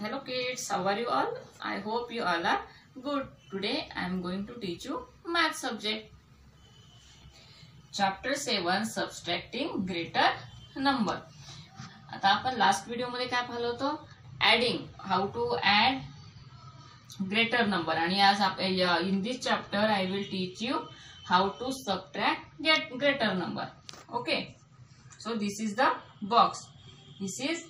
Hello kids, how are you all? I hope you all are good. Today I am going to teach you math subject. Chapter 7 Subtracting Greater Number. आता आपण last video मध्ये काय पाहिलं होतं? Adding, how to add greater number. आणि आज in this chapter I will teach you how to subtract greater number. Okay. So this is the box. This is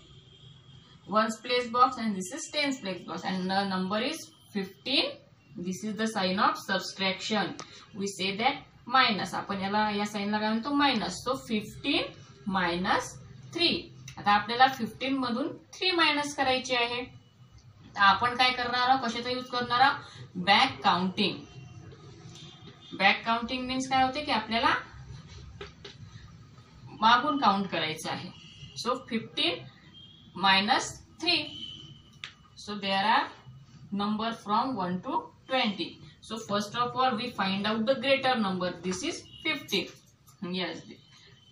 ones place box and this is tens place box, and the number is 15. This is the sign of subtraction. We say that minus. आपण या sign ला काय म्हणतो? Minus. So 15 minus 3. आता आपल्याला 15 मधून 3 minus करायचे आहे. तर आपण काय करणार आहोत? कशाचा यूज करणार आहोत? Back counting. Back counting means काय होते की आपल्याला मागून काउंट करायचं आहे. So 15 minus 3. So there are number from 1 to 20. So first of all we find out the greater number. This is 15. Yes,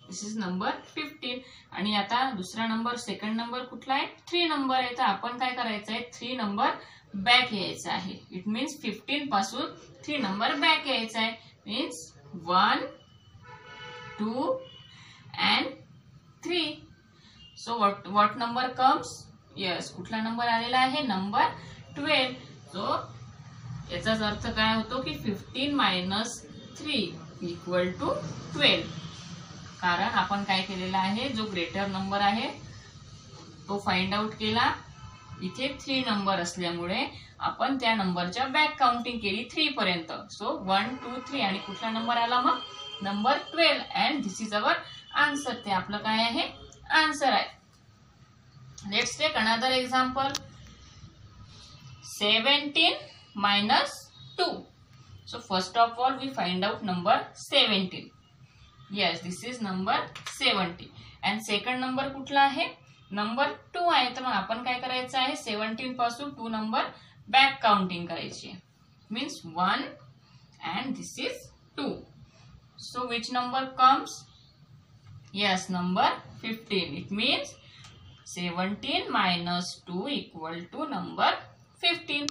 this is number 15. आणि आता दुसरा नंबर सेकंड नंबर कुठला आहे? 3 नंबर आहे. तर आपण काय करायचं आहे? 3 नंबर बॅक यायचा आहे. इट मीन्स 15 पासून 3 नंबर बॅक यायचा आहे. Means 1 2 and 3. So what number comes? Yes, कुठला नंबर आलेला आहे? नंबर 12. So याचाच अर्थ काय होतो की 15 minus 3 equal to 12. कारण आपण काय केलेला आहे? जो ग्रेटर नंबर आहे तो फाइंड आउट केला. इथे 3 नंबर असल्यामुळे आपण त्या नंबरच्या बॅक काउंटिंग केली 3 पर्यंत. सो 1 2 3 आणि कुठला नंबर आला मग? Number 12. And this is our answer. ते आपलं काय आहे? आन्सर आहे. Let's take another example. 17 minus 2. So first of all we find out number 17. Yes, this is number 70. And second number कुठला आहे? नंबर 2 आहे. तर मग आपण काय करायचं आहे? 17 पासून 2 नंबर बॅक काउंटिंग करायची. Means 1 and this is 2. So which number comes? Yes, number 15. It means 17 minus 2 equal to number 15.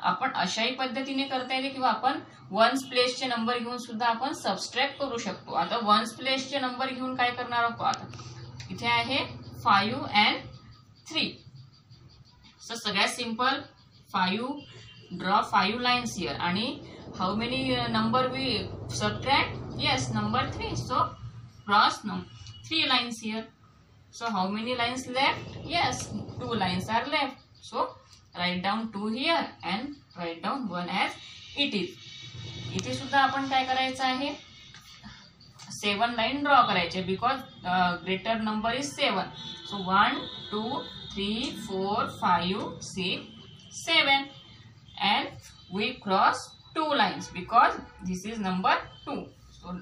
आपण अशाही पद्धतीने करता येते किंवा आपण वन्स प्लेसचे नंबर घेऊन सुद्धा आपण सबस्ट्रॅक्ट करू शकतो. आता वन्स प्लेसचे नंबर घेऊन काय करणार आहोत? आता इथे आहे 5 and 3. सो सगळ्यात सिंपल 5 ड्रॉ 5 लाइन्स हियर. आणि how many number we subtract? Yes, number 3. So cross 3 lines here. So how many lines left? Yes, 2 lines are left. So write down 2 here and write down 1 as it is. इथे सुद्धा आपण काय करायचं आहे? 7 line draw करायचे because greater number is 7. So 1 2 3 4 5 6 7 and we cross 2 lines because this is number 2. So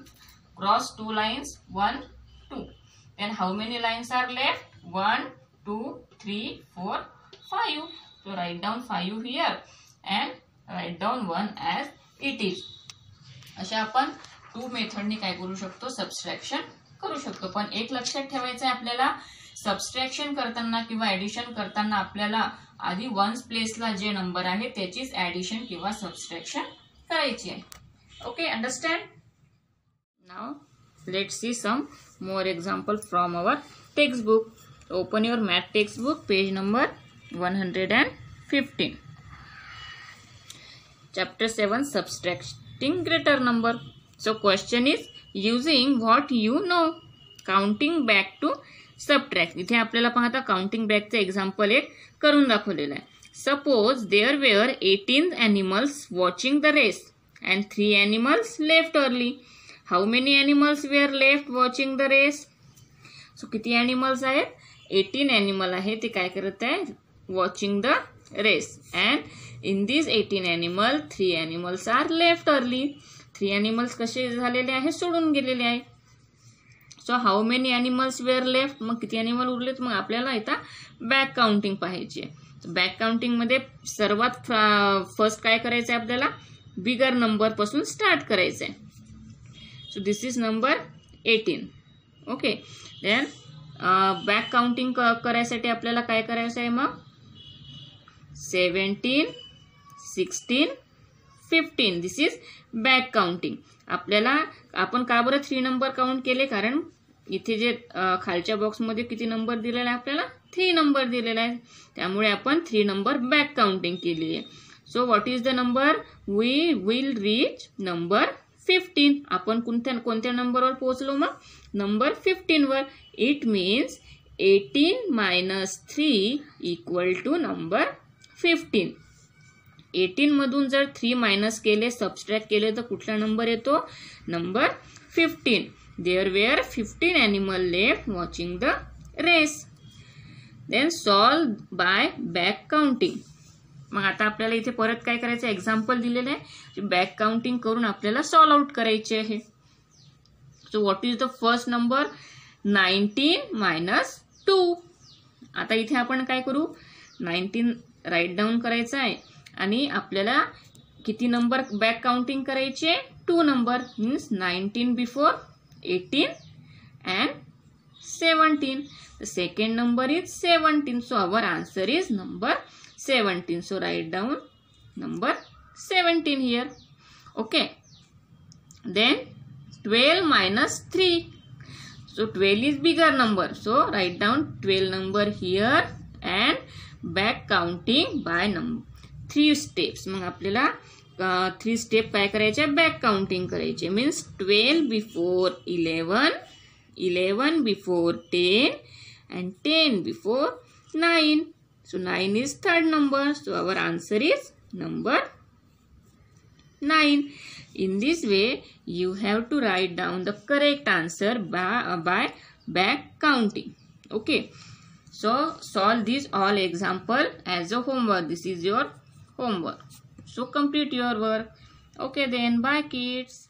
cross 2 lines 1 2. Then how many lines are left? 1 2 3 4 5. So write down 5 here and write down 1 as it is. अशा आपण 2 मेथडने काय करू शकतो? Subtraction करू शकतो. पण एक लक्षात ठेवायचं आहे आपल्याला, सबस्ट्रॅक्शन करताना किंवा ऍडिशन करताना आपल्याला आधी वन्स प्लेसला जे नंबर आहे त्याचीच ऍडिशन किंवा सबस्ट्रॅक्शन करायची आहे. Okay, understand? Now let's see some more example from our textbook. Open your math textbook, page number 115. Chapter 7 Subtracting Greater Number. So question is using what you know, counting back to subtract. इथे आपल्याला पाहता counting बॅकचे example एक करून दाखवलेलं आहे. Suppose there were 18 animals watching the race and 3 animals left early. How many animals were left watching the race? So किती animals आहेत? 18 animal आहे. ते काय करत आहे? Watching the race. And in these 18 animal 3 animals are left early. 3 animals कसे झालेले आहे? सोडून गेलेले आहे. So how many animals were left? मग किती animal उरलेत? मग आपल्याला इथं बॅक काउंटिंग पाहायची आहे. बॅक काउंटिंग मध्ये सर्वात फर्स्ट काय करायचं आहे? आपल्याला बिगर नंबर पासून स्टार्ट करायचं आहे. So this is number 18. Okay. Then back counting करायसाठी आपल्याला काय करायचं आहे? मग 17, 16, 15. दिस इज बॅक काउंटिंग. आपल्याला आपण का बरं 3 नंबर काउंट केले, कारण इथे जे खालच्या बॉक्समध्ये किती नंबर दिलेला आहे आपल्याला 3 नंबर दिलेला आहे, त्यामुळे आपण 3 नंबर बॅक काउंटिंग केली आहे. So what is the number? We will reach number 15. आपण कोणत्या नंबरवर पोहोचलो मग? नंबर 15 वर. It means 18 minus 3 equal to number 15. 18 मधून जर 3 मायनस केले, सबस्ट्रॅक्ट केले, तर कुठला नंबर येतो? Number 15. There were 15 animals left watching the race. Then solve by back counting. मग आता आपल्याला इथे परत काय करायचं? एक्झाम्पल दिलेलं आहे, बॅक काउंटिंग करून आपल्याला सॉल्व आउट करायचे आहे. So what is the first number? 19 minus 2. आता इथे आपण काय करू? 19 राईट डाऊन करायचं आहे आणि आपल्याला किती नंबर बॅक काउंटिंग करायचे? 2 number. Means 19 before 18 and 17. The second number is 17. So our answer is number 17. So write down number 17 here. Okay. Then 12 minus 3. So 12 is bigger number. So write down 12 number here and back counting by 3 steps. मग आपल्याला 3 step काय करायचे? Back counting करायचे. Means 12 before 11, 11 before 10 and 10 before 9. So 9 is third number. So our answer is number 9. In this way, you have to write down the correct answer by back counting. Okay. So solve these all example as a homework. This is your homework. So complete your work. Okay then, bye kids.